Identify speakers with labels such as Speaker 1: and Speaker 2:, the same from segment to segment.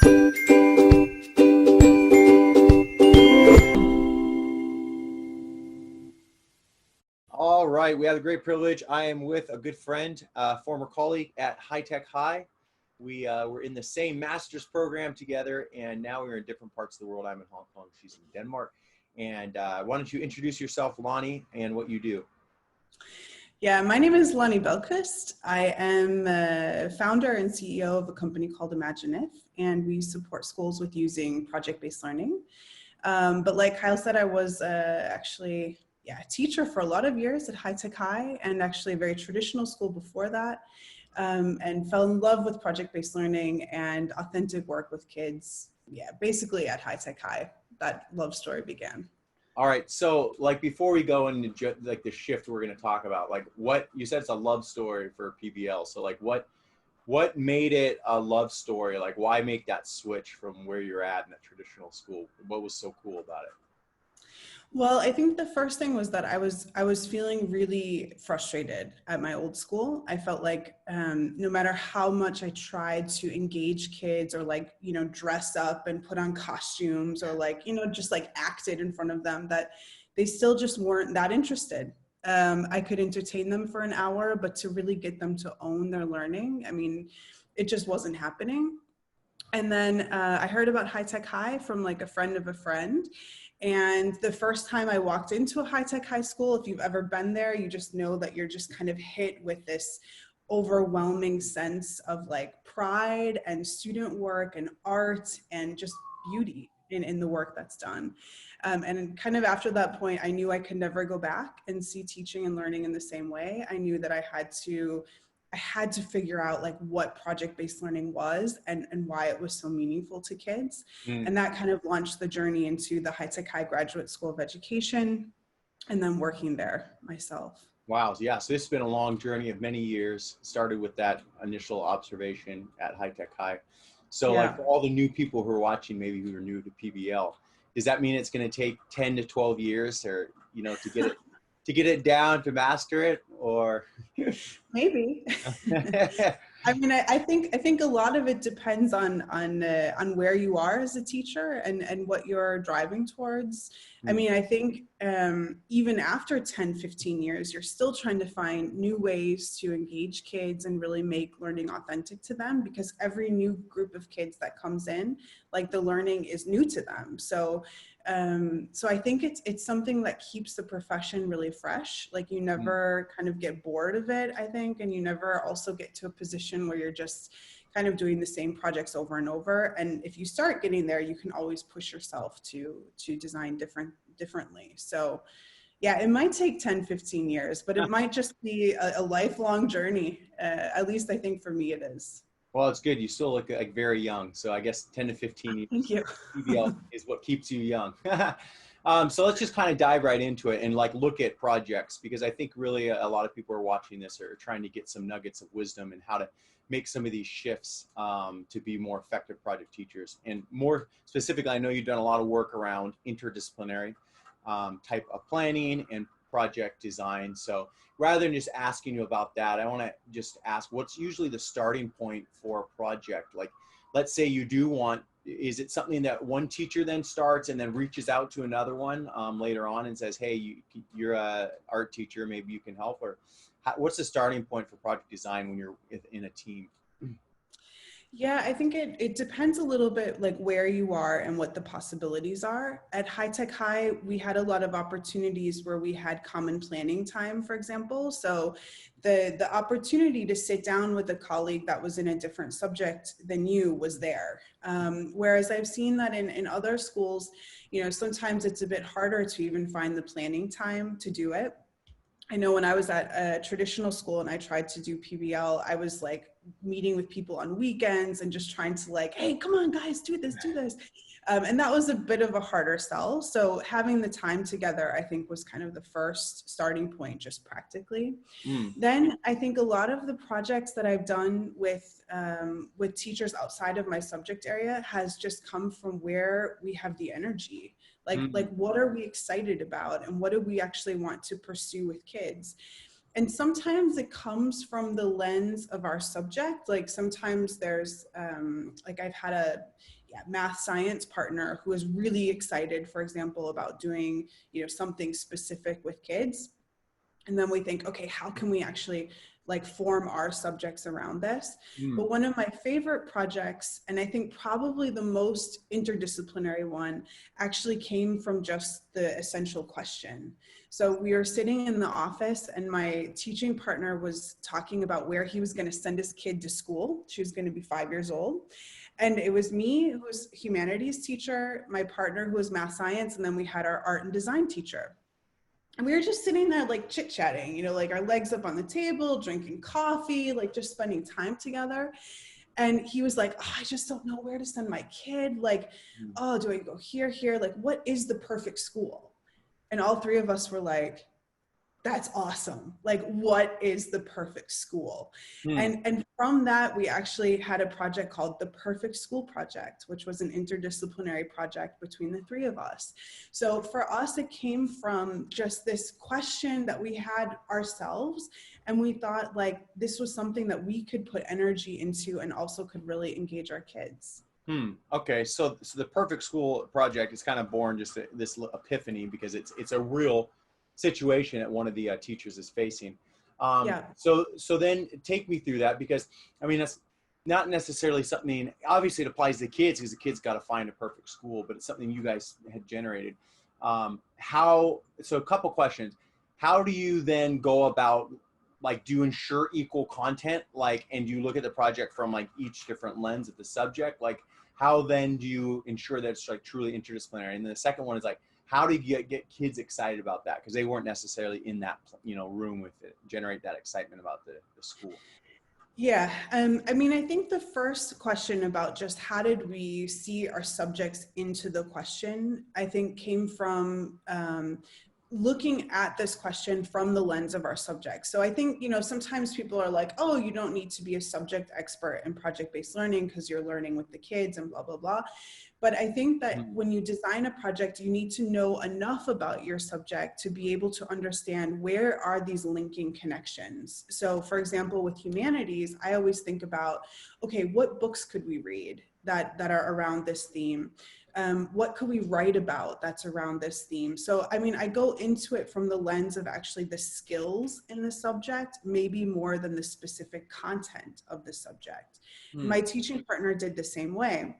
Speaker 1: All right, we have the great privilege. I am with a good friend, former colleague at High Tech High. We were in the same master's program together, and now we're in different parts of the world. I'm in Hong Kong, she's in Denmark. And why don't you introduce yourself, Loni, and what you do?
Speaker 2: Yeah, my name is Loni Bergqvist. I am founder and CEO of a company called Imagine If, and we support schools with using project-based learning. But like Kyle said, I was actually a teacher for a lot of years at High Tech High, and actually a very traditional school before that, and fell in love with project-based learning and authentic work with kids. Yeah, basically at High Tech High, that love story began.
Speaker 1: All right, so like before we go into like the shift we're going to talk about, like what you said, it's a love story for PBL. So like what made it a love story? Like why make that switch from where you're at in that traditional school? What was so cool about it?
Speaker 2: Well, I think the first thing was that I was feeling really frustrated at my old school. I felt like no matter how much I tried to engage kids or dress up and put on costumes or just acted in front of them, that they still just weren't that interested. I could entertain them for an hour, but to really get them to own their learning, I mean, it just wasn't happening. And then I heard about High Tech High from like a friend of a friend. And the first time I walked into a High Tech High school, if you've ever been there, you just know that you're just kind of hit with this overwhelming sense of like pride and student work and art and just beauty in the work that's done. And kind of after that point, I knew I could never go back and see teaching and learning in the same way. I knew that I had to figure out like what project-based learning was and why it was so meaningful to kids. And that kind of launched the journey into the High Tech High Graduate School of Education and then working there myself.
Speaker 1: Wow, yeah, so this has been a long journey of many years. Started with that initial observation at High Tech High. So like for all the new people who are watching, maybe who are new to PBL, does that mean it's going to take 10 to 12 years or, to get it down, to master it, or?
Speaker 2: Maybe. I mean, I think a lot of it depends on where you are as a teacher and what you're driving towards. I mean, I think even after 10, 15 years, you're still trying to find new ways to engage kids and really make learning authentic to them, because every new group of kids that comes in, like the learning is new to them. So I think it's something that keeps the profession really fresh. Like you never kind of get bored of it, I think, and you never also get to a position where you're just kind of doing the same projects over and over. And if you start getting there, you can always push yourself to design differently. So yeah, it might take 10, 15 years, but it might just be a lifelong journey. At least I think for me it is.
Speaker 1: Well, it's good. You still look like very young. So I guess 10 to 15 years
Speaker 2: Thank you.
Speaker 1: PBL is what keeps you young. So let's just kind of dive right into it and like look at projects, because I think really a lot of people are watching this are trying to get some nuggets of wisdom and how to make some of these shifts to be more effective project teachers. And more specifically, I know you've done a lot of work around interdisciplinary type of planning and project design. So rather than just asking you about that, I want to just ask, what's usually the starting point for a project? Like, let's say you do want, is it something that one teacher then starts and then reaches out to another one later on and says, hey, you're a art teacher, maybe you can help? Or what's the starting point for project design when you're in a team?
Speaker 2: Yeah, I think it depends a little bit like where you are and what the possibilities are. At High Tech High, we had a lot of opportunities where we had common planning time, for example. So the opportunity to sit down with a colleague that was in a different subject than you was there. Whereas I've seen that in other schools, sometimes it's a bit harder to even find the planning time to do it. I know when I was at a traditional school and I tried to do PBL, I was like meeting with people on weekends and just trying to like, hey, come on guys, do this. And that was a bit of a harder sell. So having the time together, I think, was kind of the first starting point, just practically. Then I think a lot of the projects that I've done with teachers outside of my subject area has just come from where we have the energy. Like what are we excited about and what do we actually want to pursue with kids? And sometimes it comes from the lens of our subject. Like sometimes there's, like I've had a math science partner who is really excited, for example, about doing, something specific with kids. And then we think, okay, how can we actually like form our subjects around this? But one of my favorite projects, and I think probably the most interdisciplinary one, actually came from just the essential question. So we were sitting in the office and my teaching partner was talking about where he was going to send his kid to school. She was going to be 5 years old. And it was me, who was humanities teacher, my partner who was math science, and then we had our art and design teacher. And we were just sitting there like chit-chatting, like our legs up on the table, drinking coffee, like just spending time together. And he was like, oh, I just don't know where to send my kid. Like, oh, do I go here? Like, what is the perfect school? And all three of us were like, that's awesome. Like, what is the perfect school? And from that, we actually had a project called the Perfect School Project, which was an interdisciplinary project between the three of us. So for us, it came from just this question that we had ourselves. And we thought like this was something that we could put energy into and also could really engage our kids.
Speaker 1: Okay. So the Perfect School Project is kind of born just this epiphany because it's a real situation that one of the teachers is facing. So then take me through that, because I mean, that's not necessarily something, obviously it applies to kids because the kids got to find a perfect school, but it's something you guys had generated. So a couple questions. How do you then go about, like, do you ensure equal content, like, and do you look at the project from like each different lens of the subject? Like, how then do you ensure that it's like truly interdisciplinary? And then the second one is like, how do you get kids excited about that? Because they weren't necessarily in that, room with it, generate that excitement about the school.
Speaker 2: Yeah, I mean, I think the first question about just how did we see our subjects into the question, I think came from looking at this question from the lens of our subjects. So I think, sometimes people are like, oh, you don't need to be a subject expert in project-based learning because you're learning with the kids and blah, blah, blah. But I think that when you design a project, you need to know enough about your subject to be able to understand where are these linking connections. So for example, with humanities, I always think about, okay, what books could we read that are around this theme? What could we write about that's around this theme? So, I mean, I go into it from the lens of actually the skills in the subject, maybe more than the specific content of the subject. My teaching partner did the same way.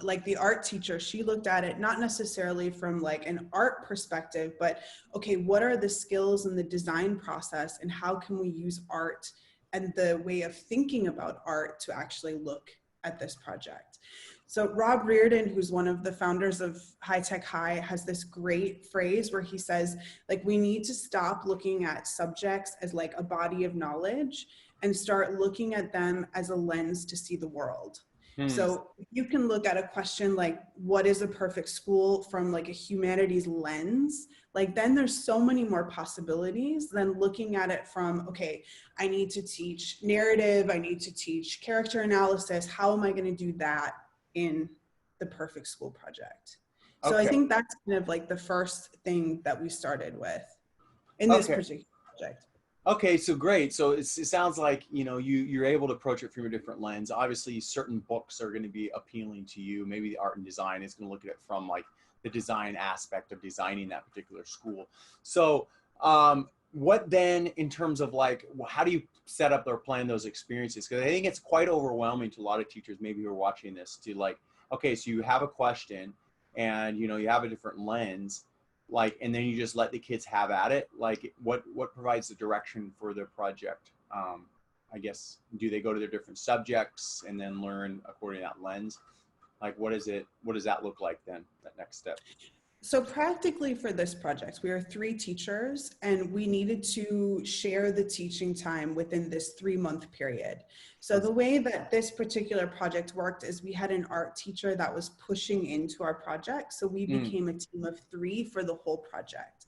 Speaker 2: Like the art teacher, she looked at it not necessarily from like an art perspective, but okay, what are the skills in the design process and how can we use art and the way of thinking about art to actually look at this project? So Rob Reardon, who's one of the founders of High Tech High, has this great phrase where he says, like, we need to stop looking at subjects as like a body of knowledge and start looking at them as a lens to see the world. So you can look at a question like, what is a perfect school from like a humanities lens? Like then there's so many more possibilities than looking at it from, okay, I need to teach narrative, I need to teach character analysis. How am I going to do that in the Perfect School Project? So I think that's kind of like the first thing that we started with in this particular project.
Speaker 1: Okay, so great. So it sounds like, you're able to approach it from a different lens. Obviously, certain books are going to be appealing to you. Maybe the art and design is going to look at it from like the design aspect of designing that particular school. So what then in terms of like, how do you set up or plan those experiences? Because I think it's quite overwhelming to a lot of teachers maybe who are watching this to like, okay, so you have a question and, you have a different lens. Like, and then you just let the kids have at it. Like, what provides the direction for their project? I guess, do they go to their different subjects and then learn according to that lens? Like, what does that look like then, that next step?
Speaker 2: So practically for this project, we are 3 teachers and we needed to share the teaching time within this 3-month period. So the way that this particular project worked is we had an art teacher that was pushing into our project. So we became a team of 3 for the whole project.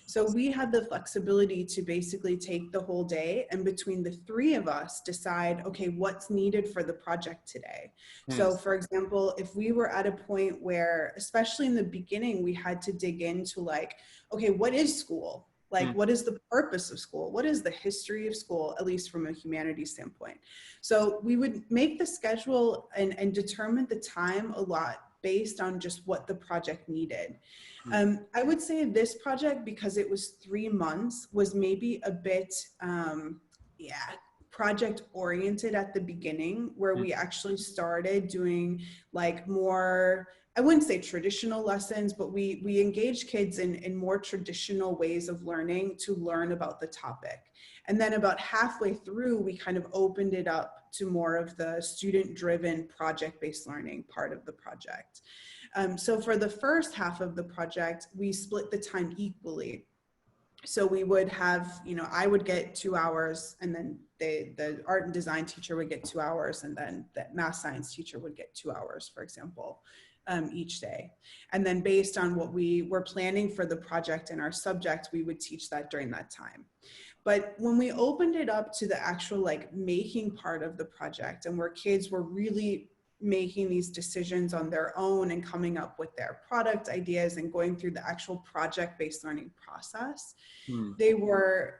Speaker 2: So we had the flexibility to basically take the whole day and between the 3 of us decide, okay, what's needed for the project today. So for example, if we were at a point where, especially in the beginning, we had to dig into like, okay, what is school? Like, what is the purpose of school? What is the history of school, at least from a humanities standpoint? So we would make the schedule and determine the time a lot based on just what the project needed. I would say this project, because it was 3 months, was maybe a bit, project oriented at the beginning, where we actually started doing like more, I wouldn't say traditional lessons, but we engage kids in more traditional ways of learning to learn about the topic. And then about halfway through, we kind of opened it up to more of the student-driven project-based learning part of the project. So for the first half of the project, we split the time equally. So we would have, I would get 2 hours, and then the art and design teacher would get 2 hours, and then the math science teacher would get 2 hours, for example, each day. And then based on what we were planning for the project and our subject, we would teach that during that time. But when we opened it up to the actual like making part of the project, and where kids were really making these decisions on their own and coming up with their product ideas and going through the actual project-based learning process, they were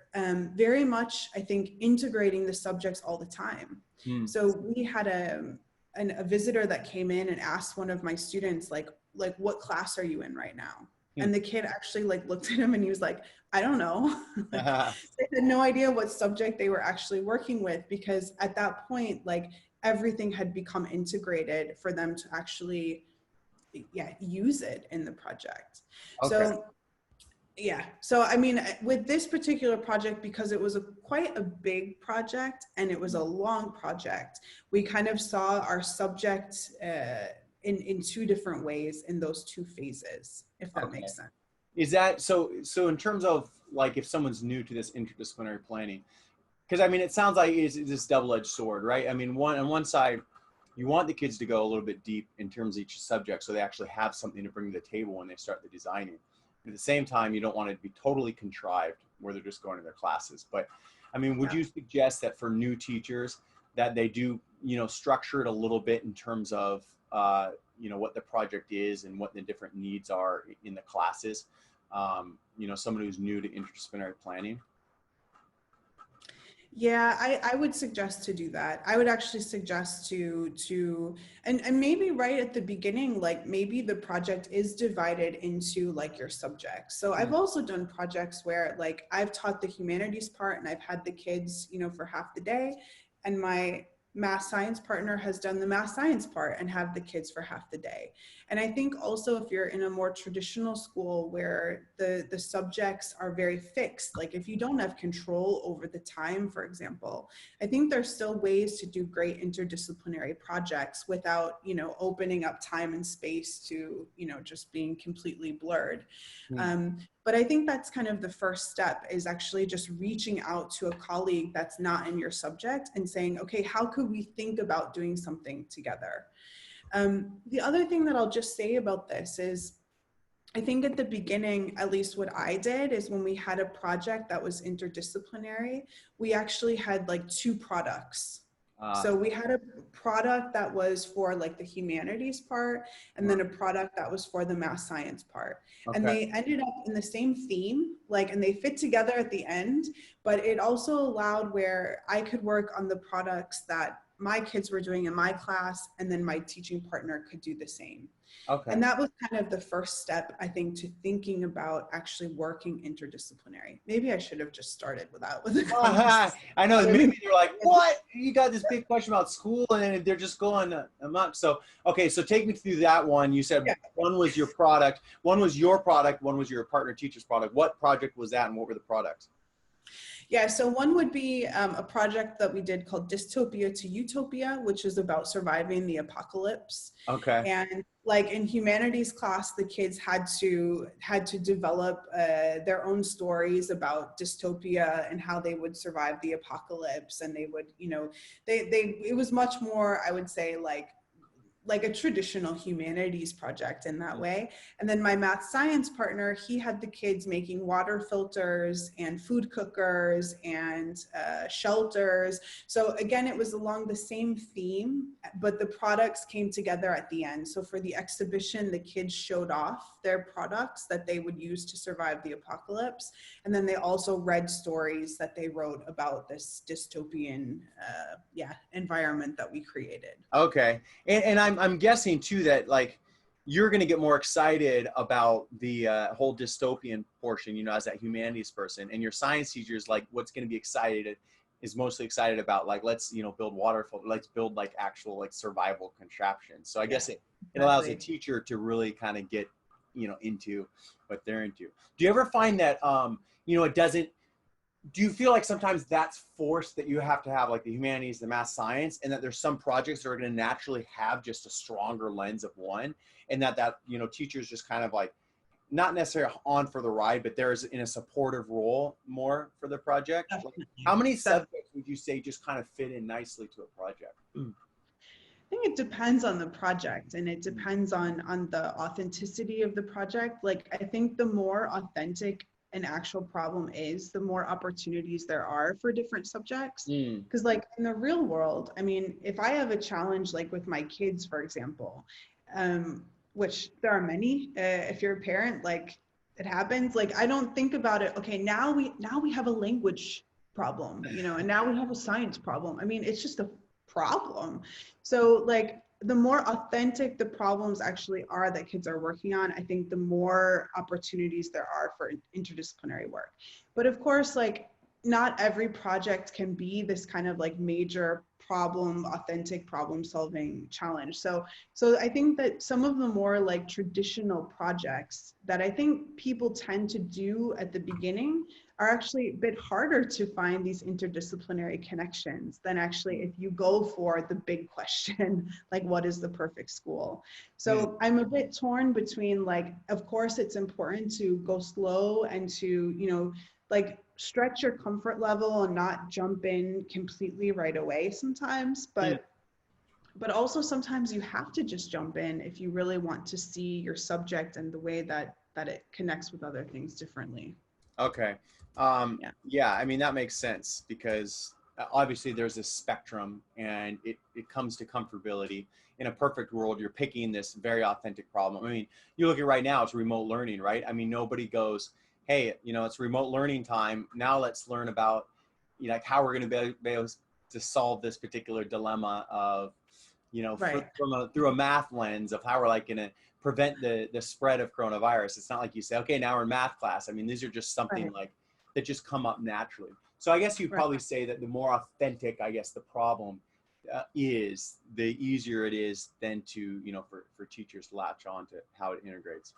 Speaker 2: very much, I think, integrating the subjects all the time. So we had a visitor that came in and asked one of my students, like what class are you in right now? And the kid actually like looked at him and he was like, I don't know. They had no idea what subject they were actually working with, because at that point, like everything had become integrated for them to actually use it in the project. So I mean, with this particular project, because it was quite a big project and it was a long project, we kind of saw our subject in 2 different ways in those 2 phases, if that makes sense.
Speaker 1: Is that so in terms of like, if someone's new to this interdisciplinary planning, because I mean, it sounds like it's this double-edged sword, right? I mean, on one side, you want the kids to go a little bit deep in terms of each subject, so they actually have something to bring to the table when they start the designing. At the same time, you don't want it to be totally contrived where they're just going to their classes. But I mean, would you suggest that for new teachers that they do, structure it a little bit in terms of, what the project is and what the different needs are in the classes? Someone who's new to interdisciplinary planning.
Speaker 2: Yeah, I would suggest to do that. I would actually suggest and maybe right at the beginning, like maybe the project is divided into like your subjects. So I've also done projects where like I've taught the humanities part and I've had the kids, for half the day, and my math science partner has done the math science part and have the kids for half the day. And I think also if you're in a more traditional school where the subjects are very fixed, like if you don't have control over the time, for example, I think there's still ways to do great interdisciplinary projects without, opening up time and space to, just being completely blurred. But I think that's kind of the first step, is actually just reaching out to a colleague that's not in your subject and saying, okay, how could we think about doing something together? The other thing that I'll just say about this is, I think at the beginning, at least what I did, is when we had a project that was interdisciplinary, we actually had like 2 products. So we had a product that was for like the humanities part, and then a product that was for the math science part. And they ended up in the same theme, and they fit together at the end, but it also allowed where I could work on the products that my kids were doing in my class, and then my teaching partner could do the same. And that was kind of the first step, I think, to thinking about actually working interdisciplinary. Maybe I should have just started with that.
Speaker 1: I know, maybe you're like, what? You got this big question about school, and then they're just going amok. So, so take me through that one. You said one was your product, one was your product, one was your partner teacher's product. What project was that, and what were the products?
Speaker 2: Yeah, so one would be a project that we did called Dystopia to Utopia, which is about surviving the apocalypse. And like in humanities class, the kids had to develop their own stories about dystopia and how they would survive the apocalypse. And they would, it was much more, I would say, like like a traditional humanities project in that way. And then my math science partner, he had the kids making water filters and food cookers and shelters. So again, it was along the same theme, but the products came together at the end. So for the exhibition, the kids showed off their products that they would use to survive the apocalypse. And then they also read stories that they wrote about this dystopian environment that we created.
Speaker 1: Okay. And I'm guessing too that like you're going to get more excited about the whole dystopian portion, you know, as that humanities person, and your science teachers, like what's going to be excited is mostly excited about like, let's, you know, build water, let's build like actual like survival contraptions. So I guess it allows a teacher to really kind of get, you know, into what they're into. Do you ever find that, you know, it doesn't, do you feel like sometimes that's forced, that you have to have like the humanities, the math science, and that there's some projects that are going to naturally have just a stronger lens of one, and that, you know, teachers just kind of like, not necessarily on for the ride, but there's in a supportive role more for the project? Like, how many subjects would you say just kind of fit in nicely to a project?
Speaker 2: I think it depends on the project, and it depends on the authenticity of the project. Like, I think the more authentic an actual problem is, the more opportunities there are for different subjects. Because like in the real world, I mean, if I have a challenge like with my kids, for example, which there are many, if you're a parent, like it happens, like I don't think about it, okay, now we have a language problem, you know, and now we have a science problem. I mean, it's just a problem. So like the more authentic the problems actually are that kids are working on, I think the more opportunities there are for interdisciplinary work. But of course, like not every project can be this kind of like major problem, authentic problem solving challenge. So I think that some of the more like traditional projects that I think people tend to do at the beginning are actually a bit harder to find these interdisciplinary connections than actually if you go for the big question, like what is the perfect school? So I'm a bit torn between like, of course it's important to go slow and to, you know, like stretch your comfort level and not jump in completely right away sometimes, but also sometimes you have to just jump in if you really want to see your subject and the way that it connects with other things differently.
Speaker 1: Okay. Yeah, I mean, that makes sense because obviously there's this spectrum, and it comes to comfortability. In a perfect world, you're picking this very authentic problem. I mean, you look at right now, it's remote learning, right? I mean, nobody goes, hey, you know, it's remote learning time. Now let's learn about, you know, like how we're going to be able to solve this particular dilemma of, you know, through a math lens of how we're like going to prevent the spread of coronavirus. It's not like you say, okay, now we're in math class. I mean, these are just something like that just come up naturally. So I guess you'd probably say that the more authentic, I guess, the problem is, the easier it is then to, you know, for teachers to latch on to how it integrates.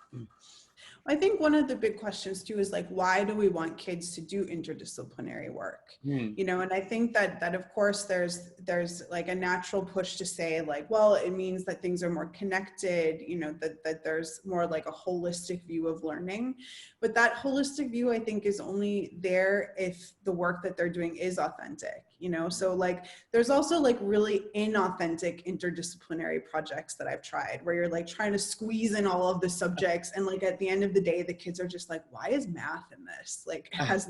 Speaker 2: I think one of the big questions too is like, why do we want kids to do interdisciplinary work? You know, and I think that of course there's like a natural push to say like, well, it means that things are more connected, you know, that there's more like a holistic view of learning. But that holistic view, I think, is only there if the work that they're doing is authentic, you know? So like, there's also like really inauthentic interdisciplinary projects that I've tried where you're like trying to squeeze in all of the subjects, and like at the end of the day, the kids are just like, why is math in this? Like, it has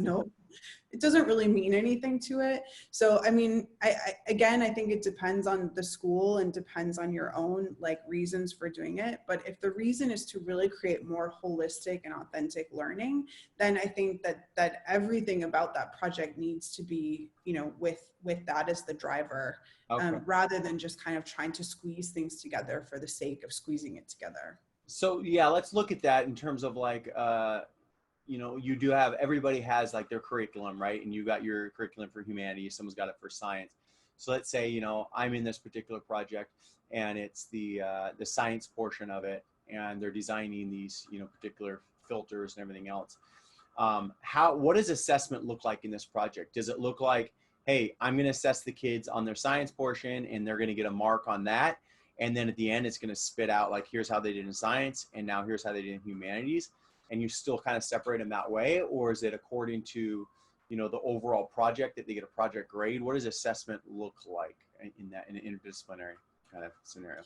Speaker 2: it doesn't really mean anything to it. So, I mean, again, I think it depends on the school and depends on your own like reasons for doing it. But if the reason is to really create more holistic and authentic learning, then I think that everything about that project needs to be, you know, with that as the driver, rather than just kind of trying to squeeze things together for the sake of squeezing it together.
Speaker 1: So yeah, let's look at that in terms of like, you know, you do have, everybody has like their curriculum, right? And you got your curriculum for humanities, someone's got it for science. So let's say, you know, I'm in this particular project and it's the science portion of it, and they're designing these, you know, particular filters and everything else. What does assessment look like in this project? Does it look like, hey, I'm going to assess the kids on their science portion and they're going to get a mark on that, and then at the end it's going to spit out like, here's how they did in science, and now here's how they did in humanities, and you still kind of separate them that way? Or is it according to, you know, the overall project that they get a project grade? What does assessment look like in an interdisciplinary kind of scenario?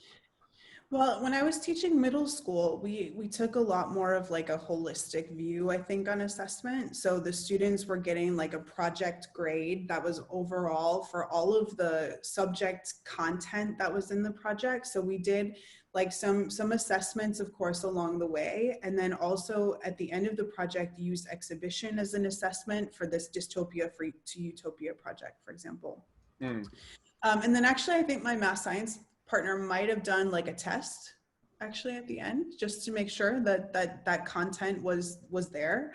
Speaker 2: Well, when I was teaching middle school, we took a lot more of like a holistic view, I think, on assessment. So the students were getting like a project grade that was overall for all of the subject content that was in the project. So we did like some assessments, of course, along the way. And then also at the end of the project, used exhibition as an assessment for this dystopia to utopia project, for example.
Speaker 1: Mm.
Speaker 2: And then actually, I think my math science partner might have done like a test actually at the end, just to make sure that content was there.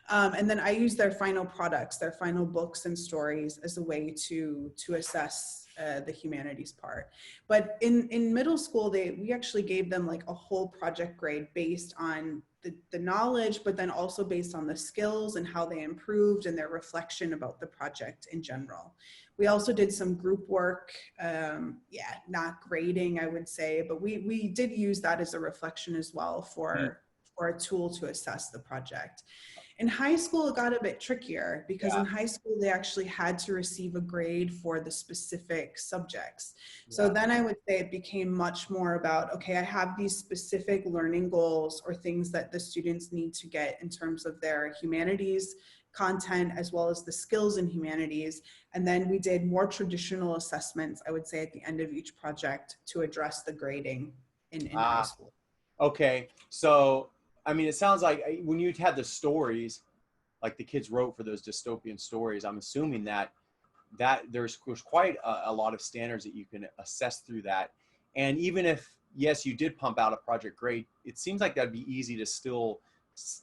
Speaker 2: And then I use their final products, their final books and stories as a way to assess the humanities part. But in middle school, we actually gave them like a whole project grade based on the knowledge, but then also based on the skills and how they improved and their reflection about the project in general. We also did some group work, not grading, I would say, but we did use that as a reflection as well for a tool to assess the project. In high school, it got a bit trickier because in high school, they actually had to receive a grade for the specific subjects. So then I would say it became much more about, okay, I have these specific learning goals or things that the students need to get in terms of their humanities content, as well as the skills in humanities. And then we did more traditional assessments, I would say, at the end of each project to address the grading in high school.
Speaker 1: Okay. So, I mean, it sounds like when you had the stories, like the kids wrote for those dystopian stories, I'm assuming that there's quite a lot of standards that you can assess through that. And even if, yes, you did pump out a project grade, it seems like that'd be easy to still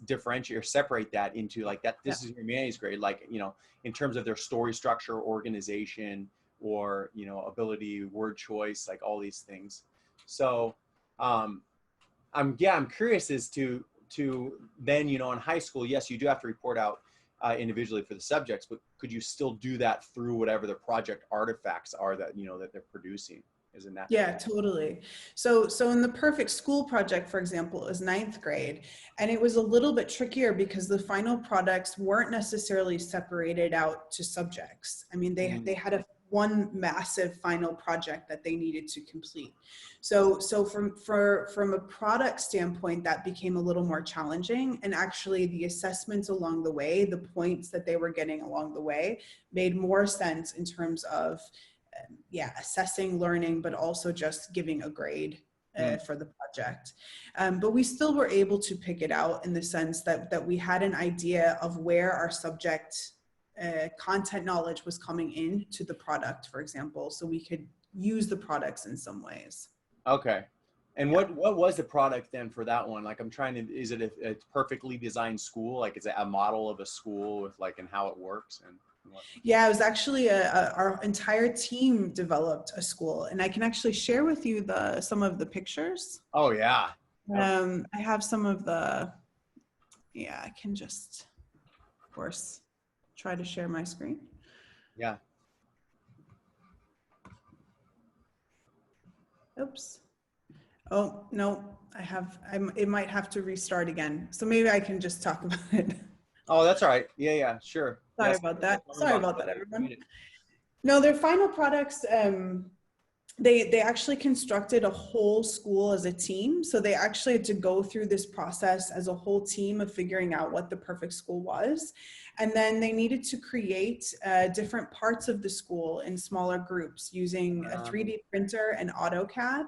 Speaker 1: differentiate or separate that into like that. This is your humanities grade, like, you know, in terms of their story structure, organization, or, you know, ability, word choice, like all these things. So, I'm curious as to then, you know, in high school, yes, you do have to report out individually for the subjects, but could you still do that through whatever the project artifacts are that, you know, that they're producing? Isn't that?
Speaker 2: Yeah, totally. So in the perfect school project, for example, it was 9th grade, and it was a little bit trickier because the final products weren't necessarily separated out to subjects. I mean, they had one massive final project that they needed to complete. So from a product standpoint, that became a little more challenging. And actually the assessments along the way, the points that they were getting along the way made more sense in terms of assessing learning, but also just giving a grade for the project. But we still were able to pick it out in the sense that we had an idea of where our subject content knowledge was coming into the product, for example, so we could use the products in some ways.
Speaker 1: Okay. And what was the product then for that one? Like, I'm trying to, is it a perfectly designed school? Like, is it a model of a school with like, and how it works? And what?
Speaker 2: Yeah, it was actually our entire team developed a school, and I can actually share with you some of the pictures.
Speaker 1: Oh yeah.
Speaker 2: I have some of the, I can just, of course, try to share my screen.
Speaker 1: Yeah.
Speaker 2: Oops. Oh, no, it might have to restart again. So maybe I can just talk about it.
Speaker 1: Oh, that's all right. Yeah, sure.
Speaker 2: Sorry about that. Sorry about that, everyone. No, their final products, they actually constructed a whole school as a team. So they actually had to go through this process as a whole team of figuring out what the perfect school was. And then they needed to create different parts of the school in smaller groups using a 3D printer and AutoCAD.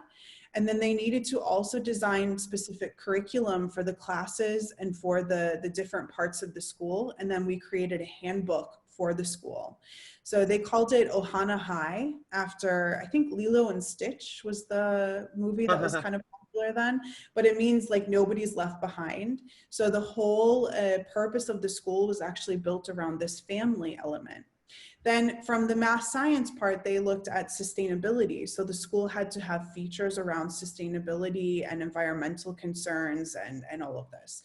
Speaker 2: And then they needed to also design specific curriculum for the classes and for the different parts of the school. And then we created a handbook for the school. So they called it Ohana High after, I think, Lilo and Stitch was the movie that was kind of popular then, but it means like nobody's left behind. So the whole purpose of the school was actually built around this family element. Then from the math science part, they looked at sustainability. So the school had to have features around sustainability and environmental concerns and all of this.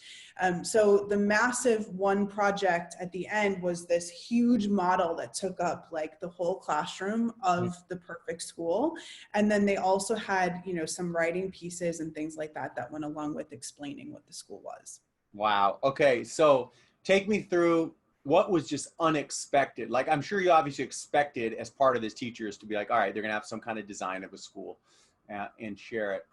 Speaker 2: So the massive one project at the end was this huge model that took up like the whole classroom of the perfect school. And then they also had, you know, some writing pieces and things like that that went along with explaining what the school was.
Speaker 1: Wow. Okay. So take me through what was just unexpected. Like, I'm sure you obviously expected as part of this teachers to be like, all right, they're going to have some kind of design of a school and share it.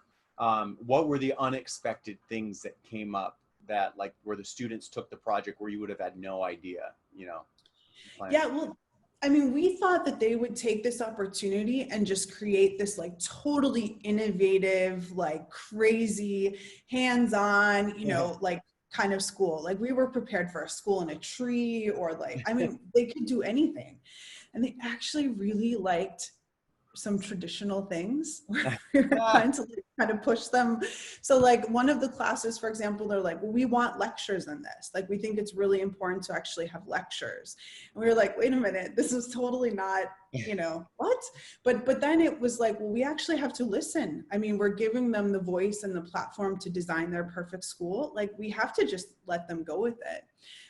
Speaker 1: what were the unexpected things that came up that like where the students took the project where you would have had no idea, you know?
Speaker 2: Yeah, well, I mean, we thought that they would take this opportunity and just create this like totally innovative, like crazy, hands-on, you know, like kind of school. Like we were prepared for a school in a tree or like, I mean, they could do anything. And they actually really liked some traditional things where we were trying to like, kind of push them. So like one of the classes, for example, they're like, well, we want lectures in this. Like, we think it's really important to actually have lectures. And we were like, wait a minute, this is totally not, you know, what? But then it was like, well, we actually have to listen. I mean, we're giving them the voice and the platform to design their perfect school. Like, we have to just let them go with it.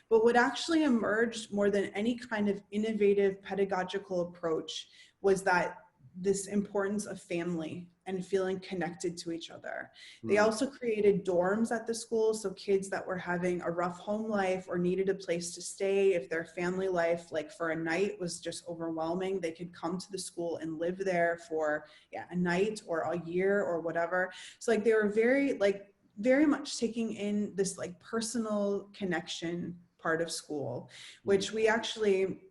Speaker 2: But what actually emerged more than any kind of innovative pedagogical approach was that this importance of family and feeling connected to each other. They also created dorms at the school, so kids that were having a rough home life or needed a place to stay, if their family life, like for a night, was just overwhelming, they could come to the school and live there for a night or a year or whatever. So like they were very much taking in this like personal connection part of school, which we actually,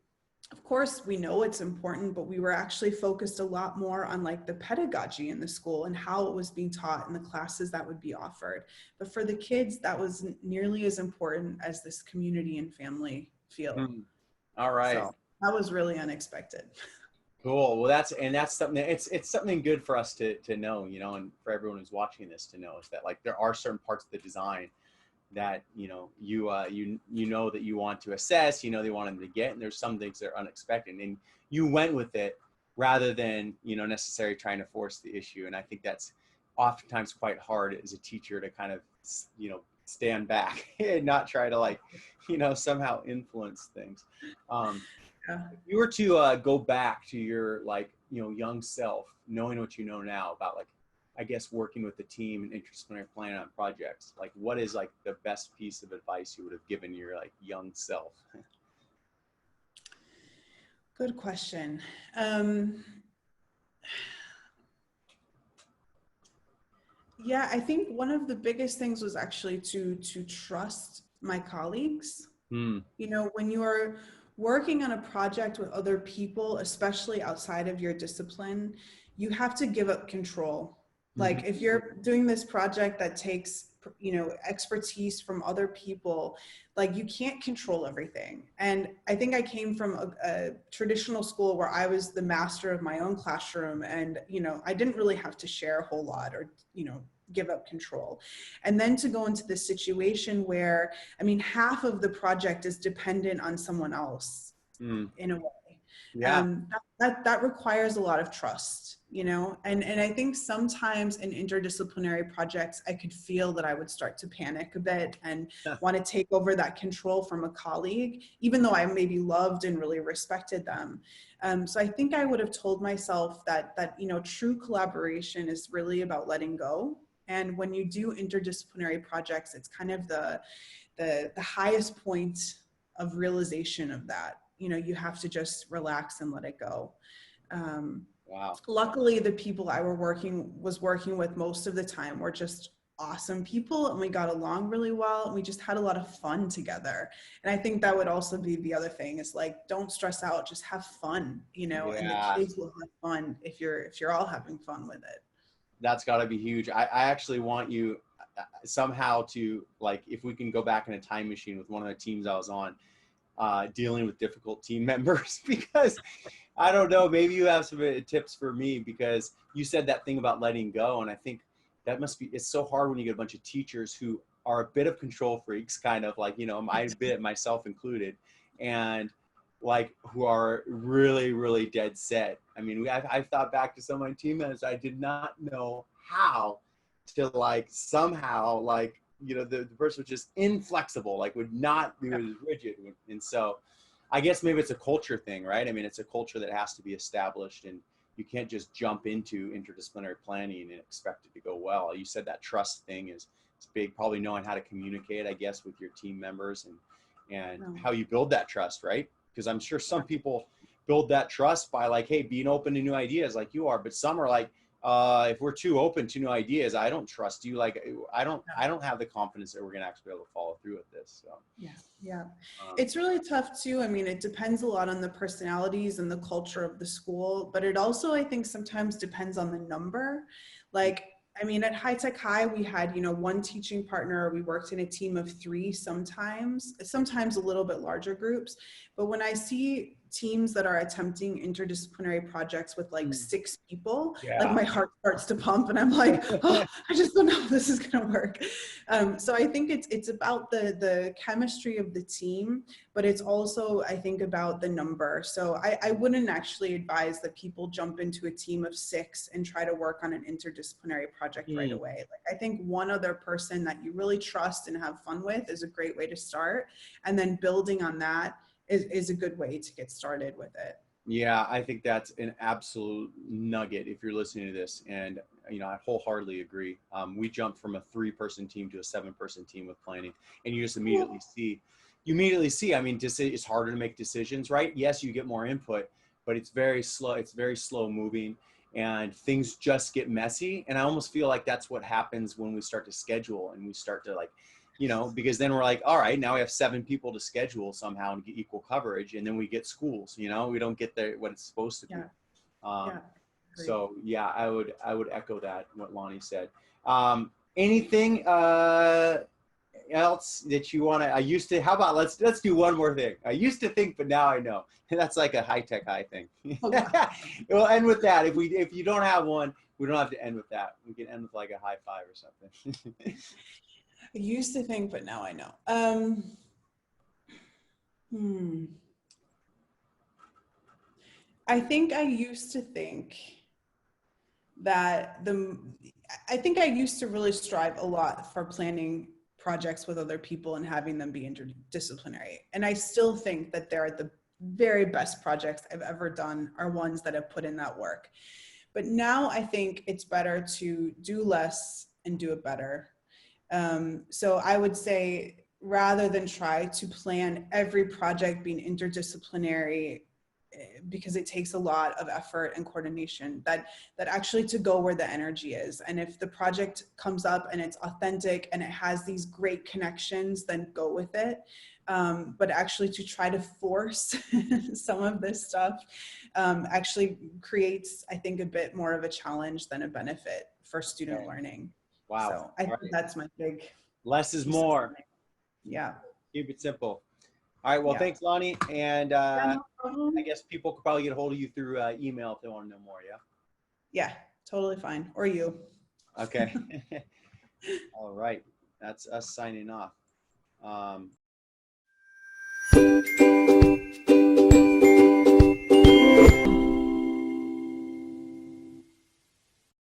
Speaker 2: of course, we know it's important, but we were actually focused a lot more on like the pedagogy in the school and how it was being taught in the classes that would be offered. But for the kids, that was nearly as important as this community and family feel.
Speaker 1: All right.
Speaker 2: So that was really unexpected.
Speaker 1: Cool. Well, that's something that it's something good for us to know, you know, and for everyone who's watching this to know is that like there are certain parts of the design that, you know, you know that you want to assess, you know, they want them to get, and there's some things that are unexpected, and you went with it rather than, you know, necessarily trying to force the issue. And I think that's oftentimes quite hard as a teacher to kind of, you know, stand back and not try to like, you know, somehow influence things. If you were to go back to your like, you know, young self, knowing what you know now about like, I guess, working with the team and interdisciplinary planning on projects, like what is like the best piece of advice you would have given your like young self?
Speaker 2: Good question. Yeah, I think one of the biggest things was actually to trust my colleagues. You know, when you are working on a project with other people, especially outside of your discipline, you have to give up control. Like if you're doing this project that takes, you know, expertise from other people, like you can't control everything. And I think I came from a traditional school where I was the master of my own classroom, and, you know, I didn't really have to share a whole lot or, you know, give up control. And then to go into this situation where, I mean, half of the project is dependent on someone else in a way. That requires a lot of trust, you know, and I think sometimes in interdisciplinary projects, I could feel that I would start to panic a bit and want to take over that control from a colleague, even though I maybe loved and really respected them. So I think I would have told myself that, you know, true collaboration is really about letting go. And when you do interdisciplinary projects, it's kind of the highest point of realization of that. You know, you have to just relax and let it go.
Speaker 1: Wow.
Speaker 2: Luckily, the people I was working with most of the time were just awesome people, and we got along really well, and we just had a lot of fun together. And I think that would also be the other thing is like, don't stress out, just have fun, you know, and the kids will have fun if you're all having fun with it.
Speaker 1: That's got to be huge. I actually want you somehow to like, if we can go back in a time machine with one of the teams I was on, dealing with difficult team members, because I don't know, maybe you have some tips for me, because you said that thing about letting go. And I think that must be, it's so hard when you get a bunch of teachers who are a bit of control freaks, kind of like, you know, myself included, and like who are really, really dead set. I mean, I've thought back to some of my team members, I did not know how to like somehow like, you know, the person was just inflexible, like would not be rigid. And so I guess maybe it's a culture thing, right? I mean, it's a culture that has to be established, and you can't just jump into interdisciplinary planning and expect it to go well. You said that trust thing is big, probably knowing how to communicate, I guess, with your team members and how you build that trust, right? Because I'm sure some people build that trust by like, hey, being open to new ideas like you are, but some are like, if we're too open to new ideas, I don't trust you. Like, I don't have the confidence that we're going to actually be able to follow through with this. So,
Speaker 2: yeah. It's really tough too. I mean, it depends a lot on the personalities and the culture of the school, but it also, I think, sometimes depends on the number. Like, I mean, at High Tech High, we had, you know, one teaching partner. We worked in a team of 3 sometimes a little bit larger groups. But when I see teams that are attempting interdisciplinary projects with like 6 people, like my heart starts to pump and I'm like, oh, I just don't know if this is going to work. So I think it's about the chemistry of the team, but it's also, I think, about the number. So I wouldn't actually advise that people jump into a team of 6 and try to work on an interdisciplinary project right away. Like, I think one other person that you really trust and have fun with is a great way to start. And then building on that is a good way to get started with it.
Speaker 1: Yeah, I think that's an absolute nugget if you're listening to this. And, you know, I wholeheartedly agree. We jumped from a 3-person team to a 7-person team with planning. And you just immediately see, I mean, it's harder to make decisions, right? Yes, you get more input, but it's very slow. It's very slow moving and things just get messy. And I almost feel like that's what happens when we start to schedule and we start to, like, you know, because then we're like, all right, now we have 7 people to schedule somehow and get equal coverage. And then we get schools, you know, we don't get what it's supposed to be. So yeah, I would echo that, what Loni said. Anything else that you want to, how about, let's do one more thing. I used to think, but now I know. That's like a High Tech High thing. We'll end with that. If you don't have one, we don't have to end with that. We can end with like a high five or something.
Speaker 2: I used to think, but now I know. I think I used to think that I think I used to really strive a lot for planning projects with other people and having them be interdisciplinary. And I still think that they're the very best projects I've ever done are ones that have put in that work. But now I think it's better to do less and do it better. So I would say, rather than try to plan every project being interdisciplinary, because it takes a lot of effort and coordination, that actually to go where the energy is. And if the project comes up and it's authentic and it has these great connections, then go with it. But actually to try to force some of this stuff actually creates, I think, a bit more of a challenge than a benefit for student learning.
Speaker 1: Wow.
Speaker 2: So I think that's my big.
Speaker 1: Less is more.
Speaker 2: Yeah.
Speaker 1: Keep it simple. All right. Well, thanks, Loni. And I guess people could probably get a hold of you through email if they want to know more. Yeah.
Speaker 2: Yeah, totally fine. Or you.
Speaker 1: Okay. All right. That's us signing off.